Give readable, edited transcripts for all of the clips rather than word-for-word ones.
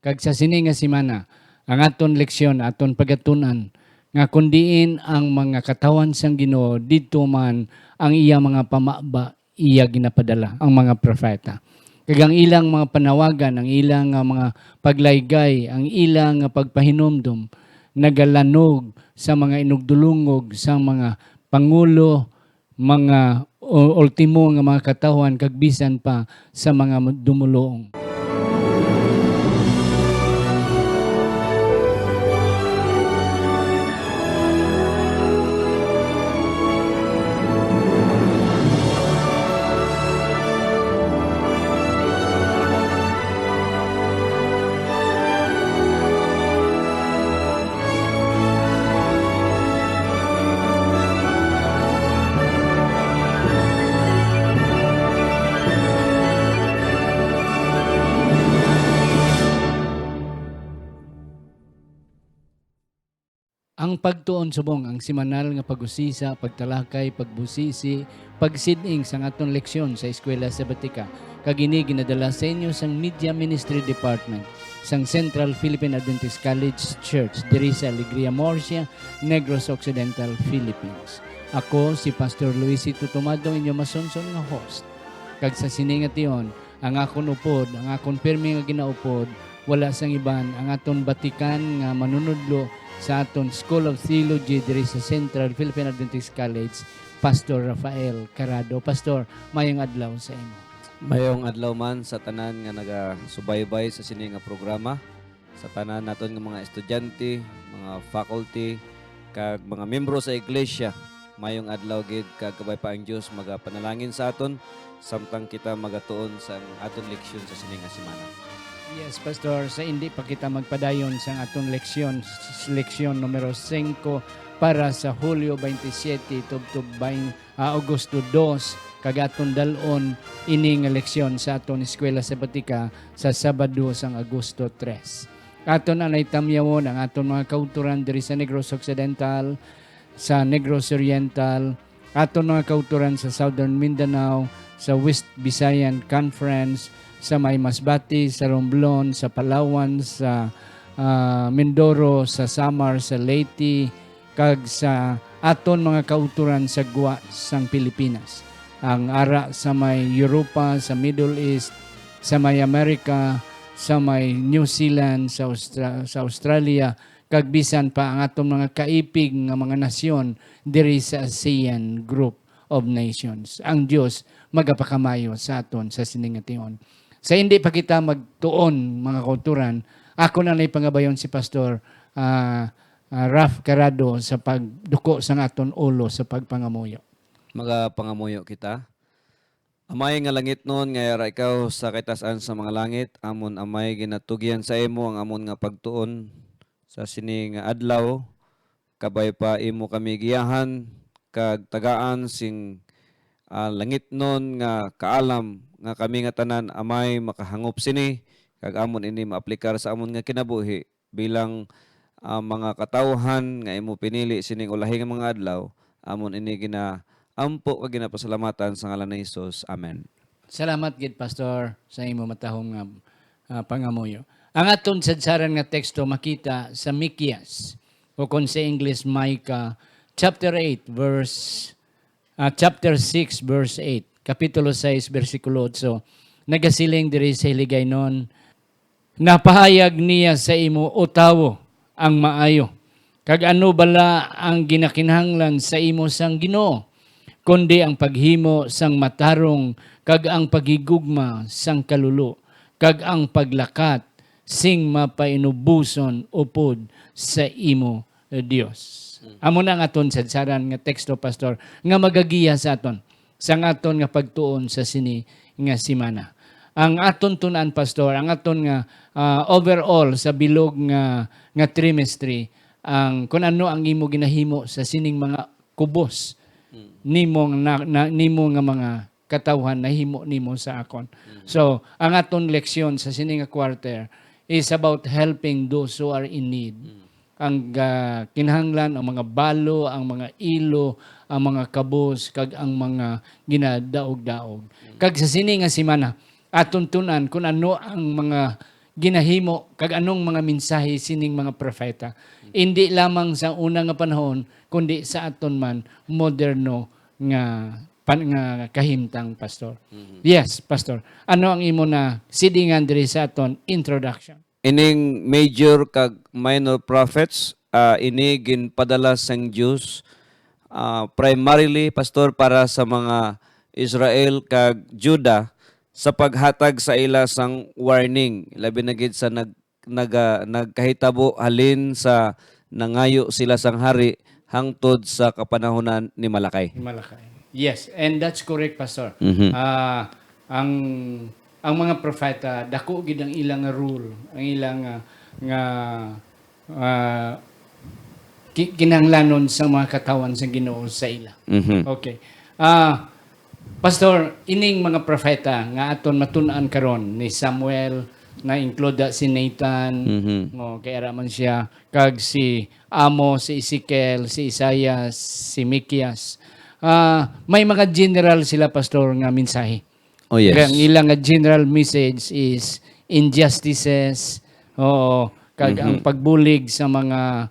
Kag sa sini nga semana, ang aton leksyon, aton pagatunan, nga kundiin ang mga katawan sang Ginoo didto man ang iya mga pamaba, iya ginapadala, ang mga propeta. Kag ang ilang mga panawagan, ang ilang mga paglaygay, ang ilang pagpahinumdum, nagalanog sa mga inugdulungog, sa mga pangulo, mga ultimo nga mga katawan, kag bisan pa sa mga dumulong. Ang pagtuon subong, ang semanal nga pag-usisa, pagtalakay, pagbusisi, pagsiding sa aton leksyon sa Eskwela Sabatika, kagini ginadala sa inyo sang Media Ministry Department sang Central Philippine Adventist College Church diri sa Alegria Murcia, Negros Occidental, Philippines. Ako si Pastor Luisito Tomado, inyo masunson nga host. Kag sa siningation, ang akon upod, ang akon pirmi nga ginaupod, wala sang iban ang aton batikan nga manunudlo sa aton School of Theology diri sa Central Philippine Adventist College, Pastor Rafael Carado. Pastor, mayong adlaw sa imo. Mayong adlaw man sa tanan nga nagasubaybay sa sini nga programa, sa tanan naton nga mga estudyante, mga faculty, kag mga membro sa iglesia. Mayong adlaw gid kag kabay pa ang Dios magapanalangin sa aton samtang kita magatuon sa aton leksyon sa sini nga semana. Yes, Pastor, sa hindi pa kita magpadayon sa aton leksyon numero 5 para sa Hulyo 27 tubtub Agosto 2 kag aton dalon ini nga leksyon sa aton Eskwela Sabatika sa Sabado sang Agosto 3. Aton anay tamyawon ang aton mga kauturan diri sa Negros Occidental, sa Negros Oriental, aton mga kauturan sa Southern Mindanao, sa West Visayan Conference, sa May Masbati, sa Romblon, sa Palawan, sa Mindoro, sa Samar, sa Leyte, kag sa aton mga kauturan sa Gua sang Pilipinas. Ang ara sa may Europa, sa Middle East, sa may Amerika, sa may New Zealand, sa Australia, kag bisan pa ang aton mga kaipig nga mga nasyon diri sa ASEAN Group of Nations. Ang Dios magapakamayo sa aton sa siningation. Sa hindi pa kita magtuon, mga kauturan, ako na pangabayon si Pastor Raf Carado sa pagduko sa aton ulo sa pagpangamuyo. Magapangamuyo kita. Amay nga langit noon nga yara ikaw sa kitasan sa mga langit, amon amay ginatugyan sa imo ang amon nga pagtuon sa sini nga adlaw, kabay pa imo kami giyahan kag tagaan sing langit noon nga kaalam nga kami nga tanan amay makahangop sini kag amon ini maaplikar sa amon nga kinabuhi bilang mga katawhan nga imo pinili sining ulahi nga mga adlaw, amon ini ampo kag ginapasalamatan sa ngalan ni Hesus. Amen. Salamat gid Pastor sa imo matahong nga pangamuyo. Ang aton sadsaran nga teksto makita sa Mikias o kung sa English Micah chapter 6 verse 8, Kapitulo 6, versikulo 8. Nagasiling diri sa hiligay nun, napahayag niya sa imo o tawo ang maayo. Kag ano bala ang ginakinahanglan sa imo sang Ginoo, kundi ang paghimo sang matarong, kag ang pagigugma sang kalulo, kag ang paglakat sing mapainubuson upod sa imo Dios. Amo na nga aton sadsaran nga teksto, Pastor, nga magagiya sa aton sa aton nga pagtuon sa sini nga semana. Ang aton tunan, Pastor, ang aton nga overall sa bilog nga trimestre, ang kun ano ang imo ginahimo sa sining mga kubos nimo nga mga katawhan na himo nimo sa akon. So, ang aton leksyon sa sining nga quarter is about helping those who are in need. Ang kinahanglan, ang mga balo, ang mga ilo, ang mga kabos, kag ang mga ginadaog-daog. Kag sa sini nga semana, aton tunan kung ano ang mga ginahimo kag anong mga mensahe sining mga propeta. Hindi lamang sa una nga panahon kundi sa aton man moderno nga nga kahimtang, pastor. Yes, pastor. Ano ang imo na sidingan diri sa aton introduction? Ining major kag minor prophets, ini ginpadala sang Dios primarily, pastor, para sa mga Israel kag Juda sa paghatag sa ila sang warning, labi na gid sa nagkahitabo halin sa nangayo sila sang hari hangtod sa kapanahonan ni Malakay. Malakay. Yes, and that's correct, pastor. Mhm. Ang mga propeta dako gid ang ilang nga rule, ang ilang nga kinahanglanon sa mga katawan sa Ginoo sa ila. Mhm. Okay. Pastor, ining mga propeta nga aton matun-an karon ni Samuel, na include si Nathan, Mhm. kay araman siya, kag si Amos, si Ezekiel, si Isaiah, si Mikias. May mga general sila, pastor, nga mensahe. Oh yes. Ang ilang nga general message is injustices, kag ang pagbulig sa mga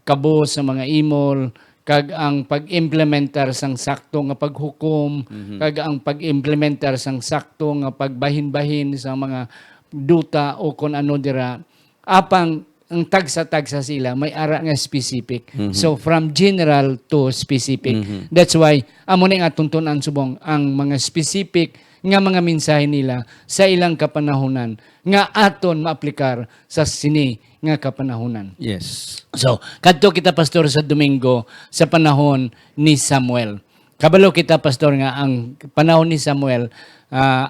kabo, sa mga imol, kag ang pag-implementar sang sakto nga paghukom, kag ang pag-implementar sang sakto nga pagbahin-bahin sa mga duta o kung ano dira, apang ang tagsa-tagsa sila may ara nga specific. So from general to specific. That's why amo ni nga tuntunan subong ang mga specific nga mga mensahe nila sa ilang kapanahunan nga aton maaplikar sa sini nga kapanahunan. Yes. So, kadto kita, pastor, sa Domingo sa panahon ni Samuel. Kabalo kita, pastor, nga ang panahon ni Samuel,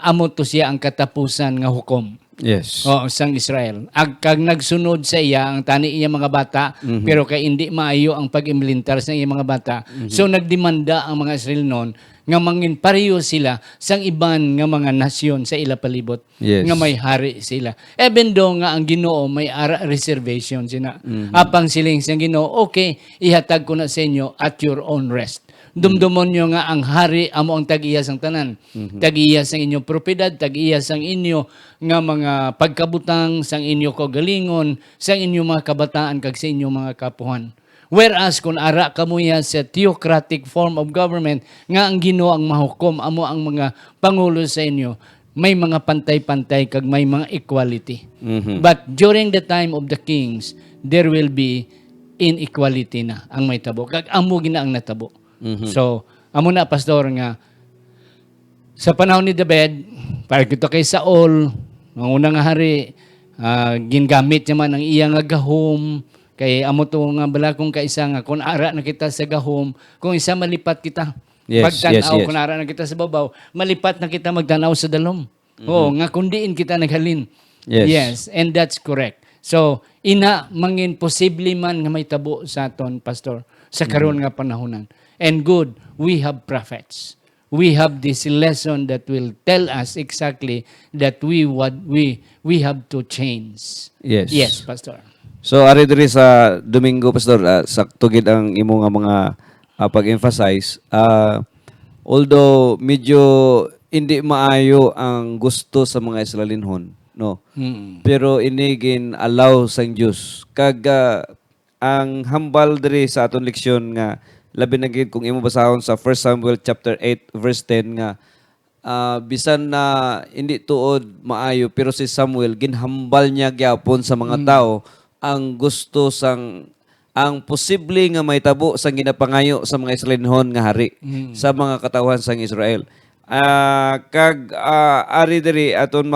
amo to siya ang katapusan nga hukom. Yes. Sang Israel. Kag nagsunod sa iya ang tani iya mga bata, pero kay hindi maayo ang pag-implementar sa iya mga bata. So nagdemanda ang mga Israel noon nga mangin pareho sila sang iban nga mga nasyon sa ila palibot, Yes. nga may hari sila. Even though nga ang Ginoo may ara reservation sina. Apang siling sa Ginoo, okay, ihatag ko na sa inyo at your own rest. Dumdumon nyo nga ang hari amo ang tag-iya sang tanan. Tag-iya sang inyong propiedad, tag-iya sang inyo nga mga pagkabutang, sang inyo kagalingon, sang inyong mga kabataan kag sa inyong mga kapuhan. Whereas kung ara kamo ya sa theocratic form of government nga ang Ginoo ang mahukom, amo ang mga pangulo sa inyo, may mga pantay-pantay kag may mga equality. But during the time of the kings, there will be inequality na ang may tabo. Kag amo gina ang natabo. So, amo na, pastor, nga sa panahon ni David, para kito kay Saul, ang unang hari, gingamit niya man ang iya nga gahom, kay amo to nga balakong kaisa nga, kung ara na kita sa gahom, kung isa malipat kita, Yes, pagtanaw, yes. kung ara na kita sa babaw, malipat na kita magtanaw sa dalom. Oo, nga kundiin kita naghalin. Yes. And that's correct. So, ina mangin posible man nga may tabo sa aton, pastor, sa karon nga panahonan. And good, we have prophets. We have this lesson that will tell us exactly that we have to change. Yes. Yes, pastor. So ari diri sa Domingo, pastor, sakto gid ang imo nga mga pag-emphasize. Although medyo hindi maayo ang gusto sa mga Israelinhon, no. Pero ini gin allow sang Dios. Kag ang hambal diri sa aton leksyon nga labi na gid kung imo basahon sa 1 Samuel chapter 8 verse 10 nga bisan na hindi tuod maayo pero si Samuel ginhambal niya gyapon sa mga tao ang gusto sang ang posible nga may tabo sang ginapangayo sa mga Israelinhon nga hari sa mga katawhan sang Israel. Kag ari diri aton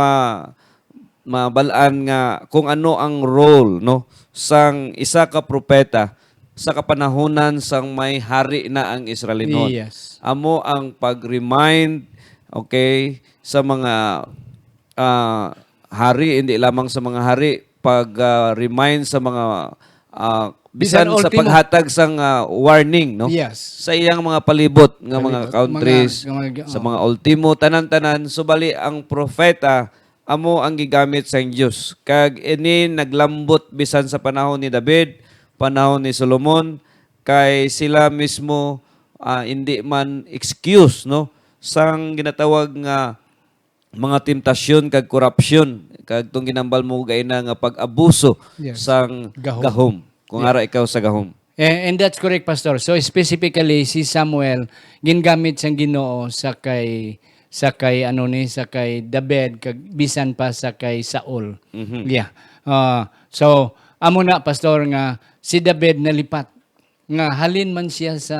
mabalaan nga kung ano ang role, no, sang isa ka propeta sa kapanahonan sang may hari na ang Israelinhon. Yes. Amo ang pag-remind, okay, sa mga hari, hindi lamang sa mga hari, pag-remind sa mga bisan sa ultimo. paghatag sang warning, no? Yes. Sa iyang mga palibot nga mga countries, sa mga ultimo tanan-tanan, subali ang propeta amo ang gigamit sa Dios. Kag ini naglambot bisan sa panahon ni David, panahon ni Solomon, kay sila mismo hindi man excuse, no, sang ginatawag nga mga temptasyon kag korupsyon kag tong ginambal mo gaina nga pag-abuso Yes. sang Gahom. gahom. Kung ara ikaw sa gahom. And that's correct, Pastor. So specifically, si Samuel, gingamit sang Ginoo sa kay David, kag bisan pa sa kay Saul. Yeah. So, amo na, Pastor, nga si David nalipat. Nga halin man siya sa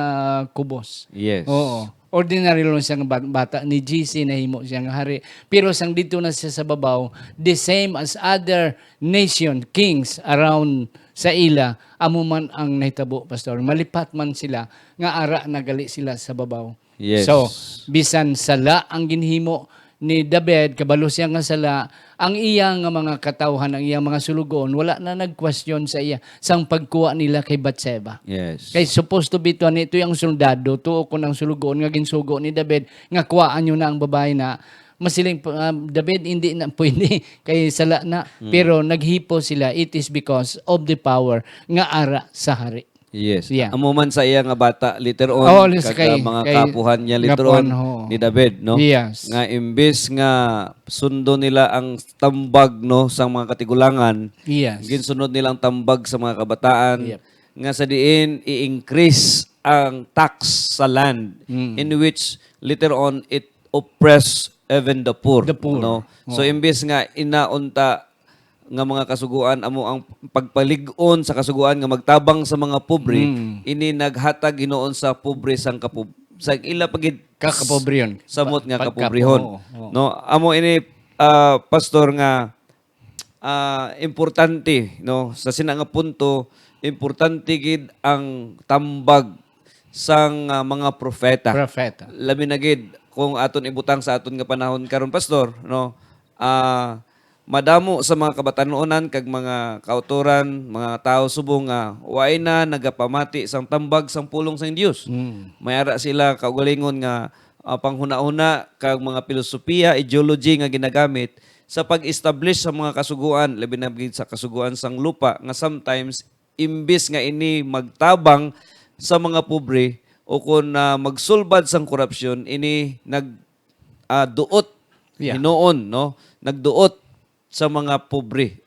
kubos. Yes. Oo. Ordinary lang siyang bata. Ni GC nahimo siyang hari. Pero sang dito na siya sa babaw, the same as other nation, kings around sa ila, amo man ang nahitabo, Pastor. Malipat man sila, nga ara nagali sila sa babaw. Yes. So, bisan sala ang ginhimo ni David, kabalo siya nga sala, ang iyang nga mga katawhan, ang iyang mga sulugon, wala na nag-question sa iya sang pagkuha nila kay Batseba. Yes. Kay supposed to be to ito yung soldado, tuo ko ng sulugon nga ginsugo ni David, nga kuhaan nyo na ang babae na masiling David hindi na pwede kay sala na, pero naghipo sila. It is because of the power nga ara sa hari. Yes. Yeah. Amo man sa iya nga bata later on Oh, kag mga kay kapuhan niya later on kapuhan, ho. ni David, no? Yes. Nga imbes nga sundo nila ang tambag no sa mga katigulangan, Yes. ginsunod nilang tambag sa mga kabataan Yep. nga sa diin i-increase ang tax sa land in which later on it oppress even the poor. The poor. No? So imbes nga inaunta nga mga kasuguan amo ang pagpalig-on sa kasuguan nga magtabang sa mga pobre, ini naghatag Ginoon sa pobre sang sa ila pagid Kakapobre yun. samot nga Pagkapo, kapobrehon. oo. No, amo ini pastor nga importante no sa sina nga punto, importante gid ang tambag sang mga propeta. Propeta. Labi na gid kung aton ibutang sa aton nga panahon karon pastor no, madamo sa mga kabatanunan kag mga kautoran, mga tao subong nga waay na nagapamati sang tambag sang pulong sang Dios. Mayara sila kaugalingon nga panghuna-una kag mga filosofiya, ideology nga ginagamit sa pag-establish sa mga kasuguan, labi na gid sa kasuguan sang lupa nga sometimes imbis nga ini magtabang sa mga pobre o kung magsulbad sang korupsyon, ini duot hinoon no, nagduot sa mga pobre.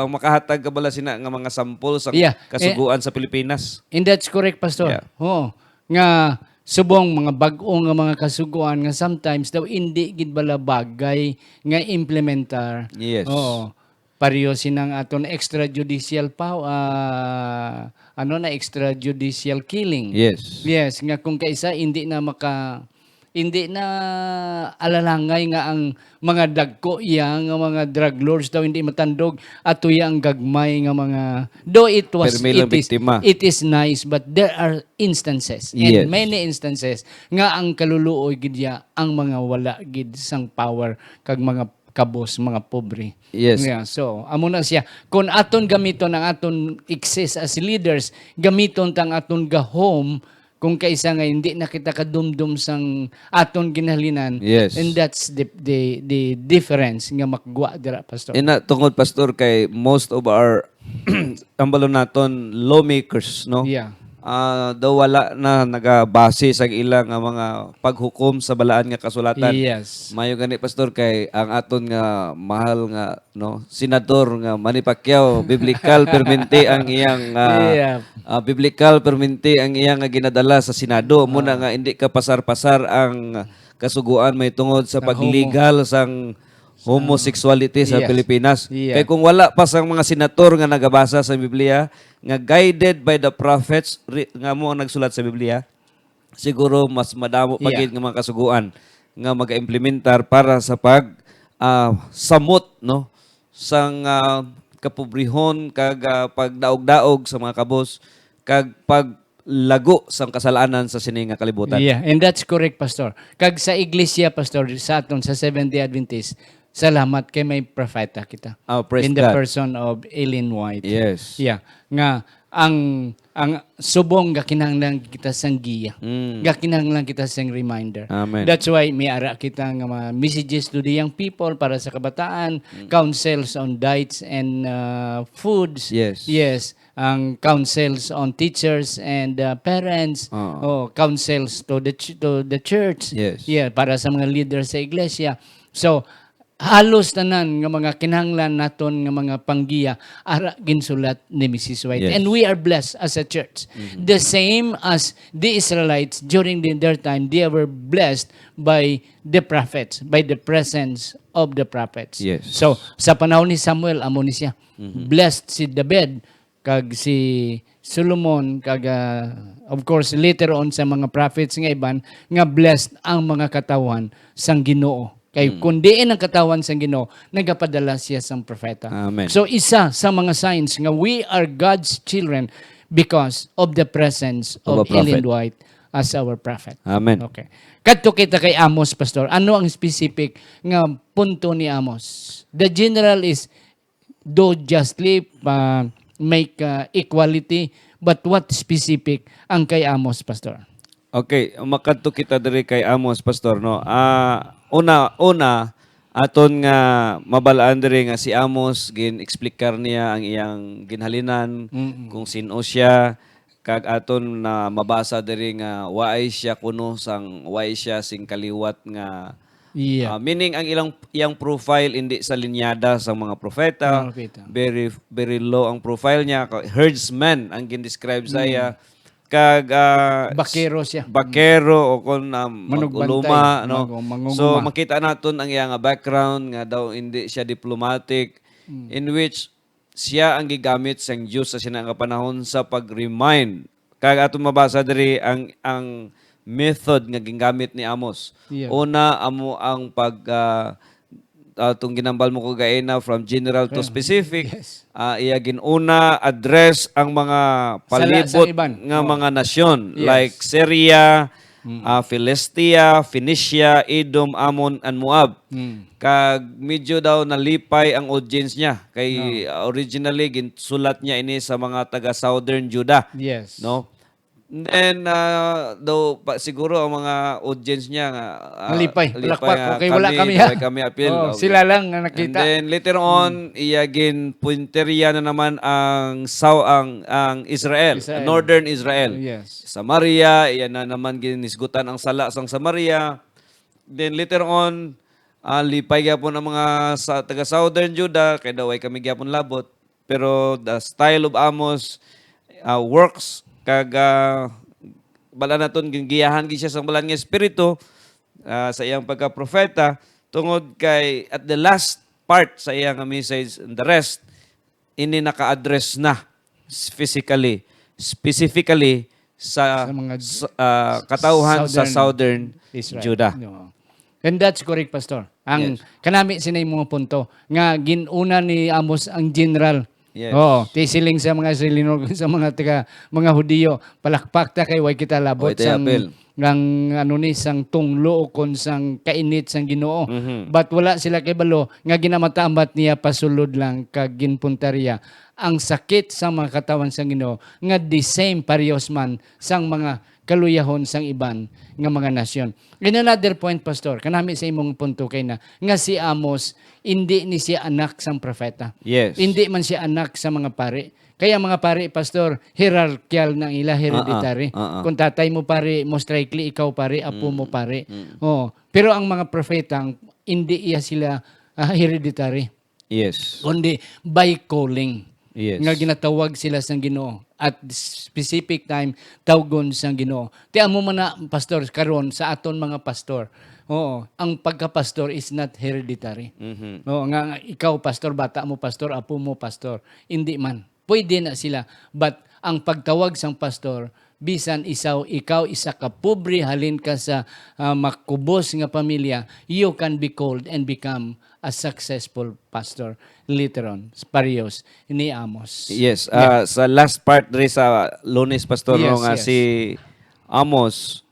Makahatag ka bala sina nga mga sampol sa kasuguan sa Pilipinas. And that's correct, Pastor. Yeah. Oo. Nga subong mga bag-o nga mga kasuguan nga sometimes daw hindi gid bala bagay nga implementar. Yes. Oo. Pareho sinang aton extrajudicial extrajudicial killing. Yes. Yes, nga kung kaisa hindi na alalangay nga ang mga dagko nga mga drug lords daw hindi matandog at tuya ang gagmay nga mga though it is nice but there are instances and many instances nga ang kaluluoy gid ang mga wala gid sang power kag mga kabos, mga pobre. Yes. Yeah, so, amo na siya. Kung aton gamiton ang aton excess as leaders, gamiton tang aton gahom, kung kaisa nga hindi na kita kadumdum sang aton ginhalinan. Yes. And that's the difference nga makagwa dira, Pastor. Ina tungod pastor kay most of our ambalo naton lawmakers no. Yeah. Daw wala na nagabase sa ilang mga paghukom sa balaan nga kasulatan. Yes. Mayo gani pastor kay ang aton nga mahal nga no senador nga Manny Pacquiao biblical permente ang iyang biblical permente ang iyang nga ginadala sa Senado muna nga hindi ka pasar-pasar ang kasuguan may tungod sa pagligal sang homosexuality sa Pilipinas. Yeah. Kay kung wala pa sang mga senator nga nagabasa sa Biblia nga guided by the prophets nga mo ang nagsulat sa Biblia, siguro mas madamo pa gid nga mga kasuguan nga mag-implementar para sa samot no sang kapobrehon kag pagdaog-daog sa mga kabos kag paglago sang kasalanan sa sini nga kalibutan. Yeah, and that's correct, Pastor. Kag sa iglesia, Pastor, sa aton sa Seventh-day Adventist, salamat kay may propeta kita. Praise in the God. person of Ellen White. Yes. Yeah. Nga ang subong gakinahanglan kita sang giya. Gakinahanglan kita sang reminder. Amen. That's why may ara kita nga mga messages to the young people para sa kabataan, counsels on diets and foods. Yes. Yes, ang counsels on teachers and parents, counsels to the church. Yes. Yeah, para sa mga leaders sa iglesia. So, halos tanan nga mga kinahanglan naton nga mga panggiya ara ginsulat ni Mrs. White. Yes. And we are blessed as a church. The same as the Israelites during their time, they were blessed by the prophets, by the presence of the prophets. Yes. So, sa panahon ni Samuel, amo ni siya. Blessed si David, kag si Solomon, kag of course later on sa mga prophets nga iban, nga blessed ang mga katawan sang Ginoo. Kay kung diin ang katawan sang Ginoo, nagapadala siya sang propeta. Amen. So isa sa mga signs nga we are God's children because of the presence Of a of prophet. Ellen White as our prophet. Amen. Okay. Kadto kita kay Amos, Pastor. Ano ang specific nga punto ni Amos? The general is do justly, make equality, but what specific ang kay Amos, Pastor? Okay, makadto kita diri kay Amos, Pastor, no. Una aton nga mabalaan diri nga si Amos gin-explicar niya ang iyang ginhalinan kung sino siya, kag aton na mabasa diri nga waay siya kuno sang waay siya sing kaliwat nga Yeah. meaning ang iyang profile hindi sa linyada sa mga propeta. Propeta. Very low ang profile niya. Herdsman ang gin-describe sa iya. Kag Bakero siya. bakero o kon Manugbantay. maguluma, no. Mangunguma. So makita naton ang iyang background nga daw hindi siya diplomatic, in which siya ang gigamit sang Dios sa sinang panahon sa pag-remind. Kag aton mabasa diri ang method nga gingamit ni Amos. Yeah. Una amo ang atong ginambal mo ko gaina from general to specific. Yes. Iya ginuna address ang mga palibot sa iban. nga mga nasyon Yes. like Syria, Philistia, Phoenicia, Edom, Ammon, and Moab. Kag medyo daw nalipay ang audience niya kay originally ginsulat niya ini sa mga taga Southern Judah, Yes. no? And then daw siguro ang mga audience niya nga Nalipay. Palakpak. nga, Okay, wala kami, ha? kami appeal. Oh, Okay. sila lang nga And nakita. then later on, iyagin punteriya na naman ang Israel, Israel. Northern Israel. Yes. Samaria, iyan na naman ginisgutan ang sala sang Samaria. Then later on, lipay gyapon ang mga taga Southern Judah, kay daw ay kami gyapon labot. Pero the style of Amos works kag bala naton gigiyahan gi siya sa balan nga espiritu sa iyang pagka-propeta tungod kay at the last part sa iyang message and the rest ini naka-address na specifically sa mga katauhan sa Southern Israel. Judah. No. And that's correct, Pastor. Ang kanami sinay mga punto nga ginuna ni Amos ang general. Yes. Oh, tisiling sa mga Israelino sa mga Hudiyo, palakpak ta kay way kita labot Way tayo sang apil. sang tunglo kon sang kainit sang Ginoo. But wala sila kay balo nga ginamataambat niya pasulod lang kag ginpuntarya ang sakit sa mga katawan sang Ginoo nga the same parehas man sang mga kaluyahon sang iban nga mga nasyon. In another point, Pastor, kanami sa imong punto kay na nga si Amos hindi ni siya anak sang propeta. Yes. Hindi man siya anak sa mga pari. Kaya mga pari, Pastor, hierarchical ng ila hereditary. Kung tatay mo pari, most likely ikaw pari, apo mo pari. Oh. Pero ang mga propeta, hindi iya sila hereditary. Yes. Kundi by calling. Yes. Nga ginatawag sila sang Ginoo at specific time tawgon sang Ginoo. Ti amo man na pastor karon sa aton mga pastor. Oo, ang pagka-pastor is not hereditary. Oo, nga ikaw pastor, bata mo pastor, apo mo pastor. Hindi man. Pwede na sila. But ang pagtawag sang pastor, bisan ikaw isa ka pobre, halin ka sa makubos nga pamilya, you can be called and become a successful pastor later on. Parehas ni Amos. Yes, sa last part diri sa Lunes Pastor Yes, no, nga yes. si Amos,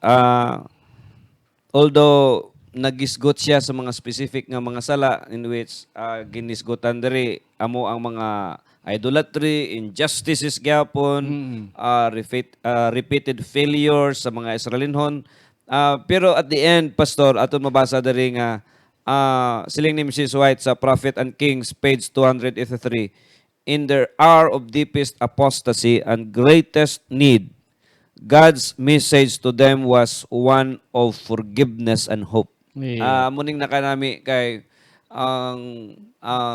although nagisgot siya sa mga specific nga mga sala in which ginisgotan diri amo ang mga idolatry, injustices gyapon, repeated failures sa mga Israelinhon. Pero at the end, Pastor, aton mabasa diri nga siling ni Mrs. White sa Prophet and Kings, page 283, in their hour of deepest apostasy and greatest need, God's message to them was one of forgiveness and hope. Yeah. Muning nakanami kay ang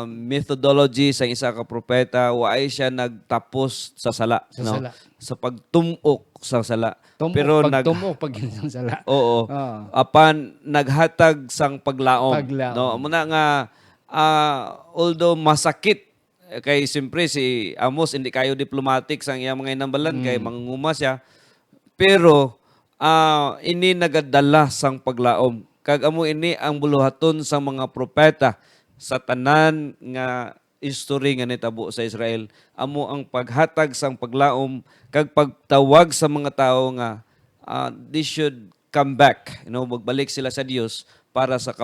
methodology sa isa ka propeta, waay siya nagtapos sa sala, Sa no? sala. Sa pagtumok sa sala. Tumok, Pero pagtumok, pag ginsang sala. oo, Ah. apan naghatag sang paglaom. Paglaom. No, muna nga although masakit kay siyempre si Amos hindi kayo diplomatic sang iya mga inambalan kay mangunguma siya. Pero ini nagadala sang paglaom. Kag amo ini ang buluhaton sa mga propeta sa tanan nga history nga nitabo sa Israel. Amo ang paghatag sang paglaom kag pagtawag sa mga tao nga they should come back. You know, magbalik sila sa Dios para sa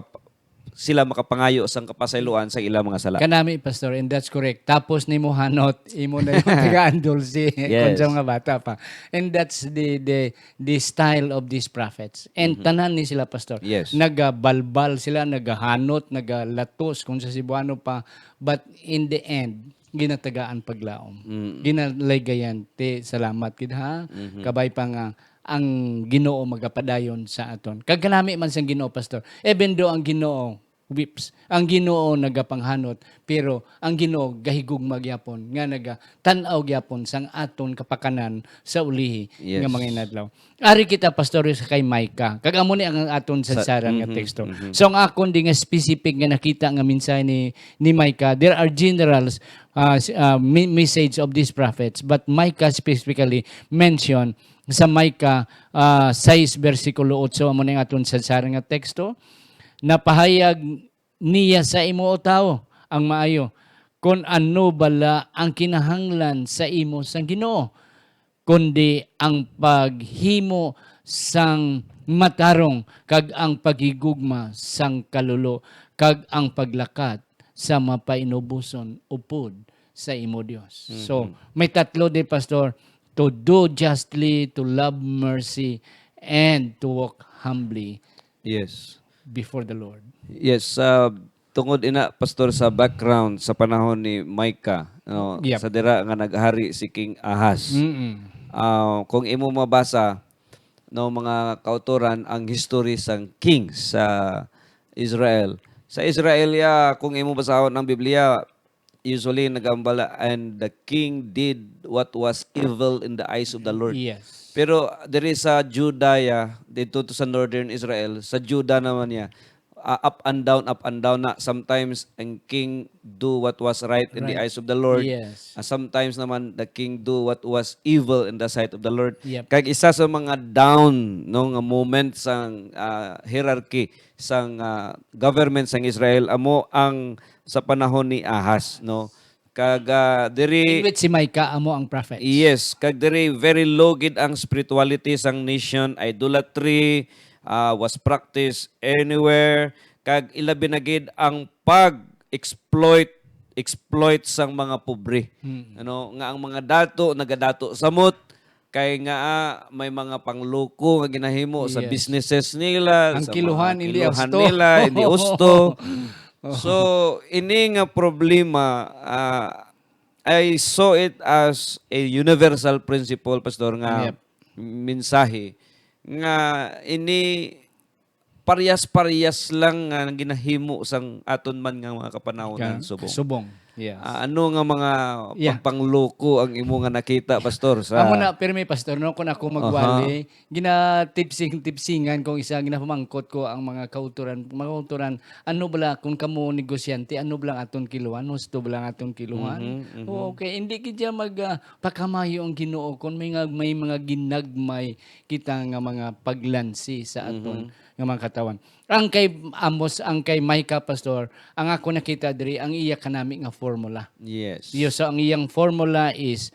sila makapangayo sang kapasayloan sa ilang mga sala. Kanami, Pastor, and that's correct. Tapos ni mo hanot, imo na yung taga-andol si Yes. kung mga bata pa. And that's the style of these prophets. And tanan ni sila, Pastor. Yes. Nagabalbal sila, nagahanot, nagalatos, kung sa Cebuano pa. But in the end, ginatagaan paglaom. Ginalagayan, te, salamat kid ha. Kabay pa nga, ang Ginoo magapadayon sa aton. Kag kanami man sang Ginoo, Pastor. Even though ang Ginoo whips, ang Ginoo nagapanghanot, pero ang Ginoo gahigug magyapon nga naga-tan-aw gyapon sang aton kapakanan sa ulihi Yes. nga mga inadlaw. Ari kita, Pastor, sa kay Micah. Kag amo ni ang aton sansaran nga teksto. So ang akon di nga specific nga nakita nga mensahe ni Micah, there are generals message of these prophets, but Micah specifically mention sa Micah 6 versikulo 8 amo ning aton sansaran nga teksto, napahayag niya sa imo o tao ang maayo kung ano bala ang kinahanglan sa imo sang Ginoo, kundi ang paghimo sang matarong kag ang paghigugma sang kalulo kag ang paglakat sa mapainubuson upod sa imo Dios. So, may tatlo di, Pastor: to do justly, to love mercy, and to walk humbly Yes. before the Lord. Yes, tungod ina, Pastor, sa background sa panahon ni Micah, no, Yep. sa dira nga naghari si King Ahaz. Kung imo mabasa no mga kautoran ang history sang king sa Israel. Sa Israel kung imo basahon ang Biblia, usually nagambala, and the king did what was evil in the eyes of the Lord. Yes. Pero there is sa Judah dito to sa northern Israel, sa Judah naman up and down na. Sometimes ang king do what was right in the eyes of the Lord. Yes. Sometimes naman the king do what was evil in the sight of the Lord. Yep. Kag isa sa mga down no nga moment sang hierarchy sang government sang Israel amo ang sa panahon ni Ahaz, no. Kag In which si Micah amo ang prophet. yes, kag diri very low gid ang spirituality sang nation, idolatry was practiced anywhere, kag ilabi na gid ang exploit sang mga pobre. Ano nga ang mga dato nagadato samot kay nga may mga pangloko nga ginahimo sa Yes. businesses nila, Ang sa kiluhan, mga hindi kiluhan husto. nila, hindi husto. So ini nga problema, I saw it as a universal principle, Pastor, nga Yep. mensahe nga ini parehas-parehas lang nga ginahimo sang aton man nga mga kapanahonan subong. Subong. Yes. Ano nga mga Yeah. pagpangloko ang imo nga nakita, Pastor, sa Amo na, pero may, Pastor, no, kung ako magwali, ginatipsingan kung isa, ginapamangkot ko ang mga kauturan, ano bala, kung kamo negosyante, ano bala aton kiluan, husto bala aton kiluan. Okay, hindi kita pakamayo ang Ginoo kung may mga ginagmay kita nga mga paglansi sa aton nga mga katawan. Ang kay Amos, ang kay Micah, Pastor, ang ako nakita diri ang iya kanami nga formula. yes. So ang iyang formula is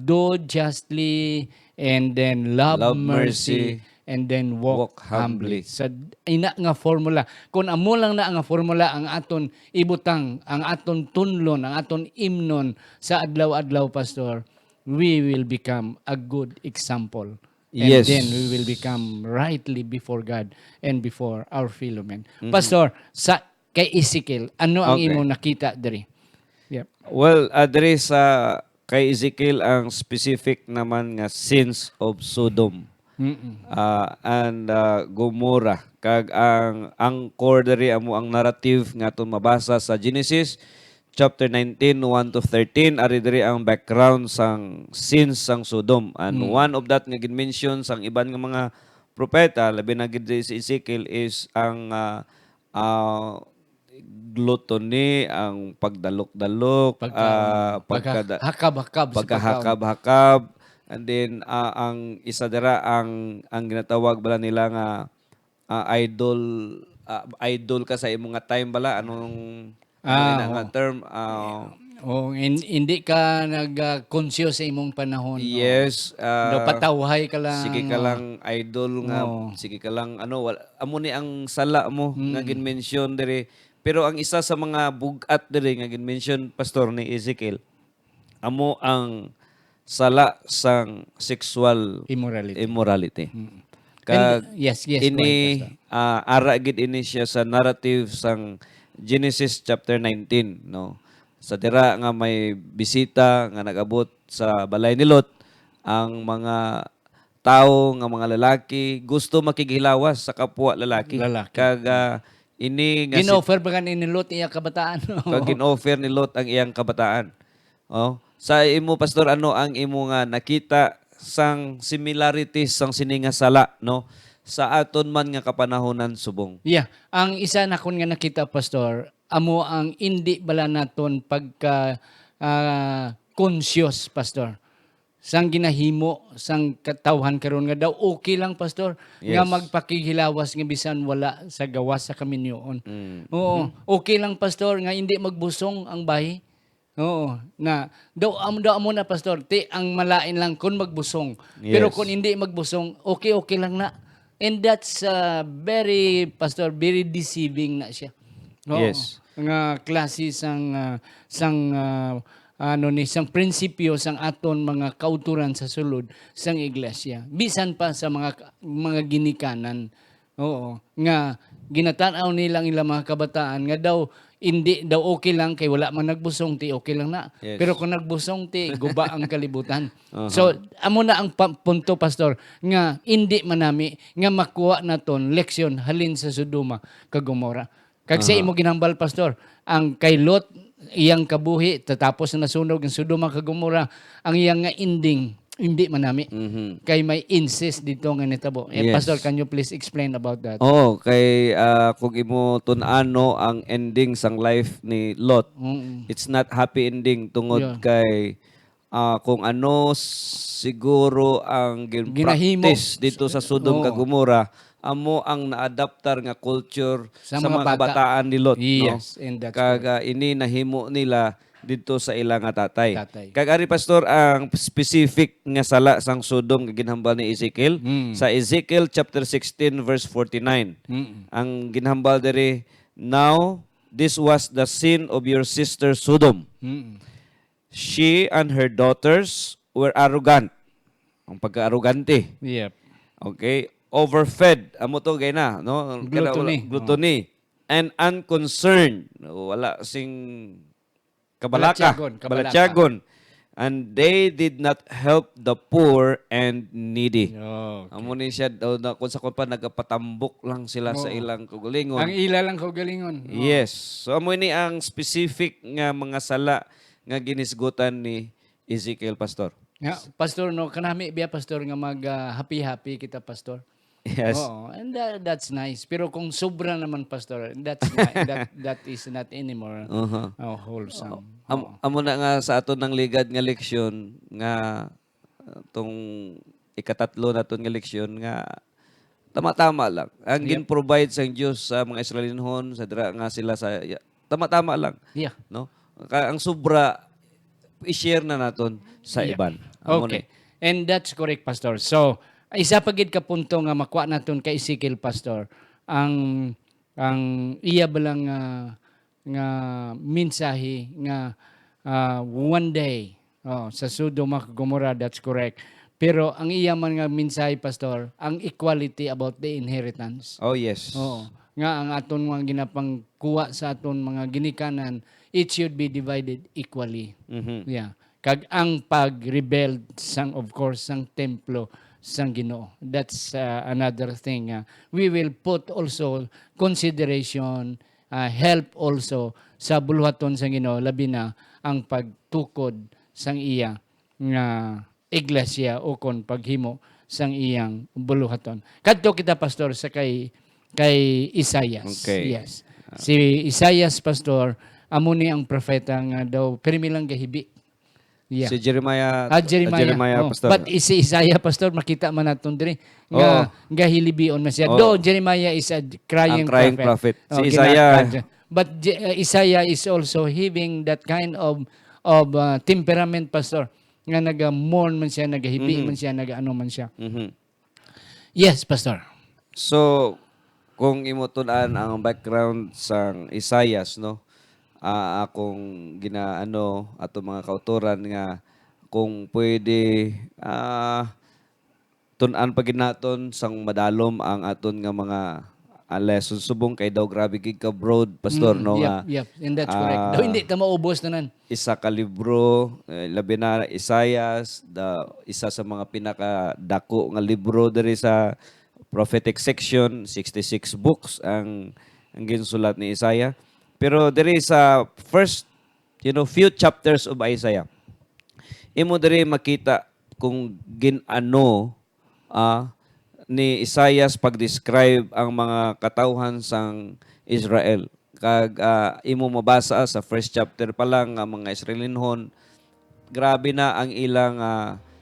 do justly, and then love Love mercy, and then walk, Walk humbly. humbly. Sa ina nga formula. Kung amo lang na nga formula ang aton ibutang, ang aton tunlon, ang aton imnon sa adlaw-adlaw, pastor, we will become a good example. And Yes. then we will become rightly before God and before our fellow men. Pastor, sa kay Ezekiel, ano ang Okay. imong nakita diri? Yep. Well, diri sa kay Ezekiel ang specific naman nga sins of Sodom and Gomorrah. Kag ang core diri amo ang narrative nga aton mabasa sa Genesis chapter 19, 1 to 13. Ari diri ang background sang sins sang Sodom. And one of that nga gin-mention sang iban nga mga propeta, labi na gid si Ezekiel, is ang gluttony, ang pagdalok-dalok, Hakab-hakab sa pagkaon. pagkahakab-hakab, and then ang isa dira ang ginatawag bala nila nga idol ka sa imong nga time bala, anong nga term, Hindi ka nag-conscious sa imong panahon. yes, Do patawhay ka lang. sige ka lang idol nga, Oo. sige ka lang amo ni ang sala mo nga gin-mention diri. Pero ang isa sa mga bugat diri nga gin-mention pastor ni Ezekiel, amo ang sala sang sexual Immorality. Kag yes, ini Pastor. ara gid ini siya sa narrative sang Genesis chapter 19, no. Sa dira nga may bisita nga nag-abot sa balay ni Lot, ang mga tao nga mga lalaki gusto makikihilawas sa kapwa lalaki. Lalaki. Kag ini nga Gin-offer ba ka ni Lot iya kabataan? kag gin-offer ni Lot ang iyang kabataan. Oh, sa imo pastor, ano ang imo nga nakita sang similarities sang sininga sala, no, sa aton man nga kapanahonan subong? Yeah, ang isa na kun nga nakita, pastor, amo ang hindi bala naton pagka conscious, pastor. Sang ginahimo sang katawhan karon nga daw okay lang, pastor, nga Yes. magpakihilawas nga bisan wala sa gawas sa kaminyoon. Mm. Oo, okay lang, pastor, nga hindi magbusong ang bahi. Oo, na daw amo na, pastor, ti ang malain lang kun magbusong. Pero Yes. kung hindi magbusong, okay lang na. And that's very deceiving na siya. Oo. Yes. Nga klase sang prinsipyo sang aton mga kauturan sa sulod sang iglesia. Bisan pa sa mga ginikanan. Oo, nga ginatanaw nilang ilang mga kabataan nga daw hindi daw okay lang kay wala man nagbusong ti okay lang na. Yes. Pero kung nagbusong ti guba ang kalibutan. So amo na ang punto, pastor, nga hindi manami nga makuha naton leksyon halin sa Sodoma kag Gomorra. Kag sa imo ginambal, pastor, ang kay Lot iyang kabuhi tatapos na nasunog ang Sodoma kag Gomorra, ang iyang nga ending hindi manami. Kay may incest dito nga nitabo. Yes. Pastor, can you please explain about that? Oo, kay kung imo tun-ano ang ending sang life ni Lot, it's not happy ending tungod Yeah. kay kung ano siguro ang Ginahimo. practice dito sa Sodom kag Gomorrah, amo ang naadaptar nga culture Sa sa mga mga bata. kabataan ni Lot, Yes, no? and that's Kag ini nahimo nila dito sa ilang nga tatay. Tatay. Kag ari pastor ang specific nga sala sang Sodom nga ginhambal ni Ezekiel sa Ezekiel chapter 16 verse 49. Ang ginhambal diri, "Now this was the sin of your sister Sodom. She and her daughters were arrogant." Ang pagka-arrogante. Yep. Okay? Overfed. Amo to gay na, no? Gluttony. Gluttony. And unconcerned. Wala sing kabalaka. Kabalatyagon. And they did not help the poor and needy. Oh. Amo ni siya daw na kung sa pa nagapatambok lang sila sa ilang kugulingon. Ang ila lang ko galingon. Yes. So amo ni ang specific nga mga sala nga ginisgutan ni Ezekiel, pastor. Yeah, pastor, no, kanami biya, pastor, nga mag happy kita, pastor. Yes. Oo, and that's nice. Pero kung sobra naman, pastor, that is not anymore wholesome. Amo na nga sa aton ng ligad nga leksyon nga tong ikatatlo naton nga leksyon nga tama-tama lang. Ang gin-provide sang Dios sa mga Israelinhon sa dira nga sila sa tama-tama lang. Yeah. No? Ang sobra i-share na naton sa iban. Amo Okay. And that's correct, pastor. So, isa pa gid ka punto nga makuha naton kay Ezekiel pastor ang ang iya balang nga mensahe nga one day sa Sodom at Gomorrah, that's correct. Pero ang iya man nga mensahe pastor ang equality about the inheritance. Oh, yes. Oo. Nga ang aton mga ginapangkuha sa aton mga ginikanan, it should be divided equally. Mhm. Yeah. Kag ang pag-rebel sang of course sang templo sang Ginoo. That's another thing. We will put also consideration, help also sa buluhaton sang Ginoo labi na ang pagtukod sang iya nga iglesia o kon paghimo sang iyang buluhaton. Kadto kita pastor sa kay Isaias. Okay. Yes. Si Isaias pastor amo ni ang propeta nga daw pirmi lang gahibi. Yeah. Si Jeremiah, Jeremiah. pastor. But si Isaiah, pastor, makita man natin diri nga gahilibion man siya. Though Jeremiah is a crying, Ang crying prophet. Si Isaiah. Isaiah, But Isaiah is also having that kind of temperament, pastor. Nga naga-mourn man siya, nagahibi man siya, nagaano man siya. mhm. Yes, pastor. So, kung imutunan ang background sang Isaias, no? Akong ginaano ato mga kauturan nga kung pwede tun-an pa gid naton sang madalom ang aton nga mga lesson subong kay daw grabe gid ka broad pastor no nga Yep. And that's correct. Daw hindi ta maubos na nan. isa ka libro labi na Isaias isa sa mga pinakadako nga libro diri sa prophetic section 66 books ang ginsulat ni Isaiah. Pero there is first, few chapters of Isaiah. Imo diri makita kung ginano ni Isaias pag-describe ang mga katawhan sang Israel. Kag imo mabasa sa first chapter pa lang ang mga Israelinhon, grabe na ang ilang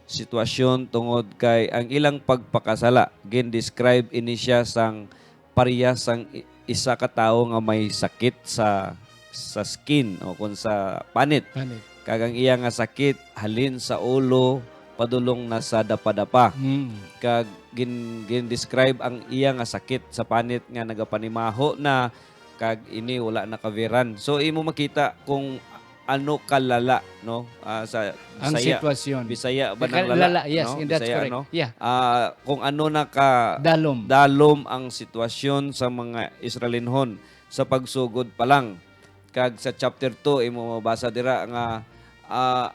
sitwasyon tungod kay ang ilang pagpakasala. Gin-describe ini siya sang parehas sang isa ka tawo nga may sakit sa skin o kung sa panit. Kagang iya nga sakit halin sa ulo padulong na sa dapa-dapa. Kag gin-describe ang iya nga sakit sa panit nga nagapanimaho na kag ini wala nakaviran. So imo makita kung ano kalala no sa Ang Bisaya. sitwasyon. Bisaya ba ng lala? Yes, no? and that's Bisaya, correct. no? Yeah. Kung ano na dalom ang sitwasyon sa mga Israelinhon sa pagsugod pa lang. Kag sa chapter 2 imo mabasa dira nga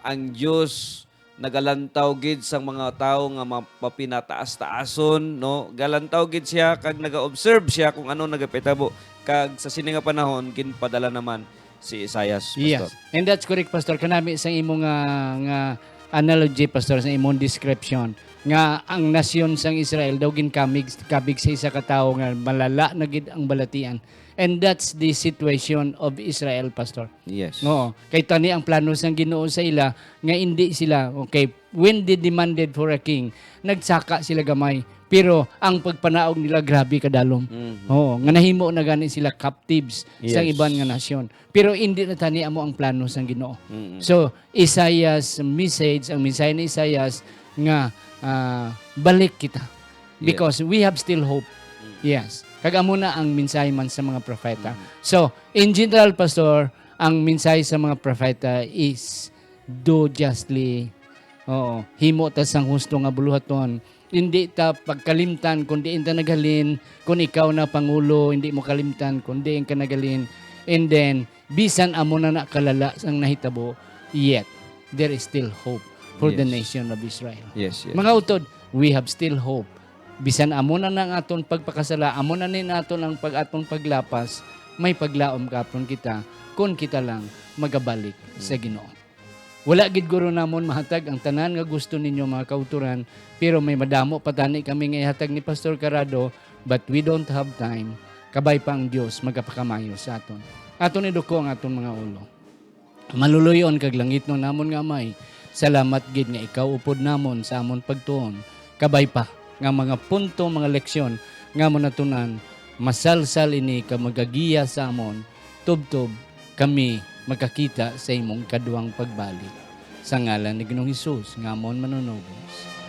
ang Dios nagalantaw gid sang mga tawo nga mapinataas-taason no galantaw gid siya kag naga-observe siya kung ano nagapitabo kag sa sini nga panahon ginpadala naman si Isaias pastor. Yes. And that's correct, pastor. Kanami sa imong nga analogy, pastor, sa imong description nga ang nasyon sang Israel daw kabig sa isa ka tawo nga malala na gid ang balatian. And that's the situation of Israel, pastor. Yes. Oo. Kay tani ang plano sang Ginoo sa ila nga hindi sila okay when they demanded for a king, nagsaka sila gamay. Pero ang pagpanaog nila grabe kadalom. Oo, nga nahimo na gani sila captives sa iban nga nasyon. Pero hindi na tani amo ang plano sang Ginoo. So, Isaiah's message, ang mensahe ni Isaias nga balik kita. Because we have still hope. Yes. Kag amo na ang mensahe man sa mga propeta. So, in general, pastor, ang mensahe sa mga propeta is do justly. Oo, himo ta sang husto nga buluhaton. Hindi ta pagkalimtan kundi inta naghalin kung ikaw na pangulo hindi mo kalimtan kundi ka nagalin and then bisan amo na nakalala sang nahitabo yet there is still hope for the nation of Israel. Yes. Mga utod, we have still hope. Bisan amo na ang aton pagpakasala, amo na nin aton ang aton paglapas, may paglaom kapon kita kung kita lang magabalik sa Ginoo. Wala gid guro namon mahatag ang tanan nga gusto ninyo mga kauturan, pero may madamo patani kami nga ihatag ni Pastor Carrado, but we don't have time. Kabay pa ang Dios magapakamayo sa aton. Aton iduko ang aton mga ulo. Maluluyon kag langit no namon nga Amay. Salamat gid nga ikaw upod namon sa amon pagtuon. Kabay pa nga mga punto, mga leksyon nga mo natunan, masalsal ini ka magagiya sa amon. Tubtob kami magkakita sa imong kaduang pagbalik. Sa ngalan ni Ginoong Hesus, nga amon manunubos.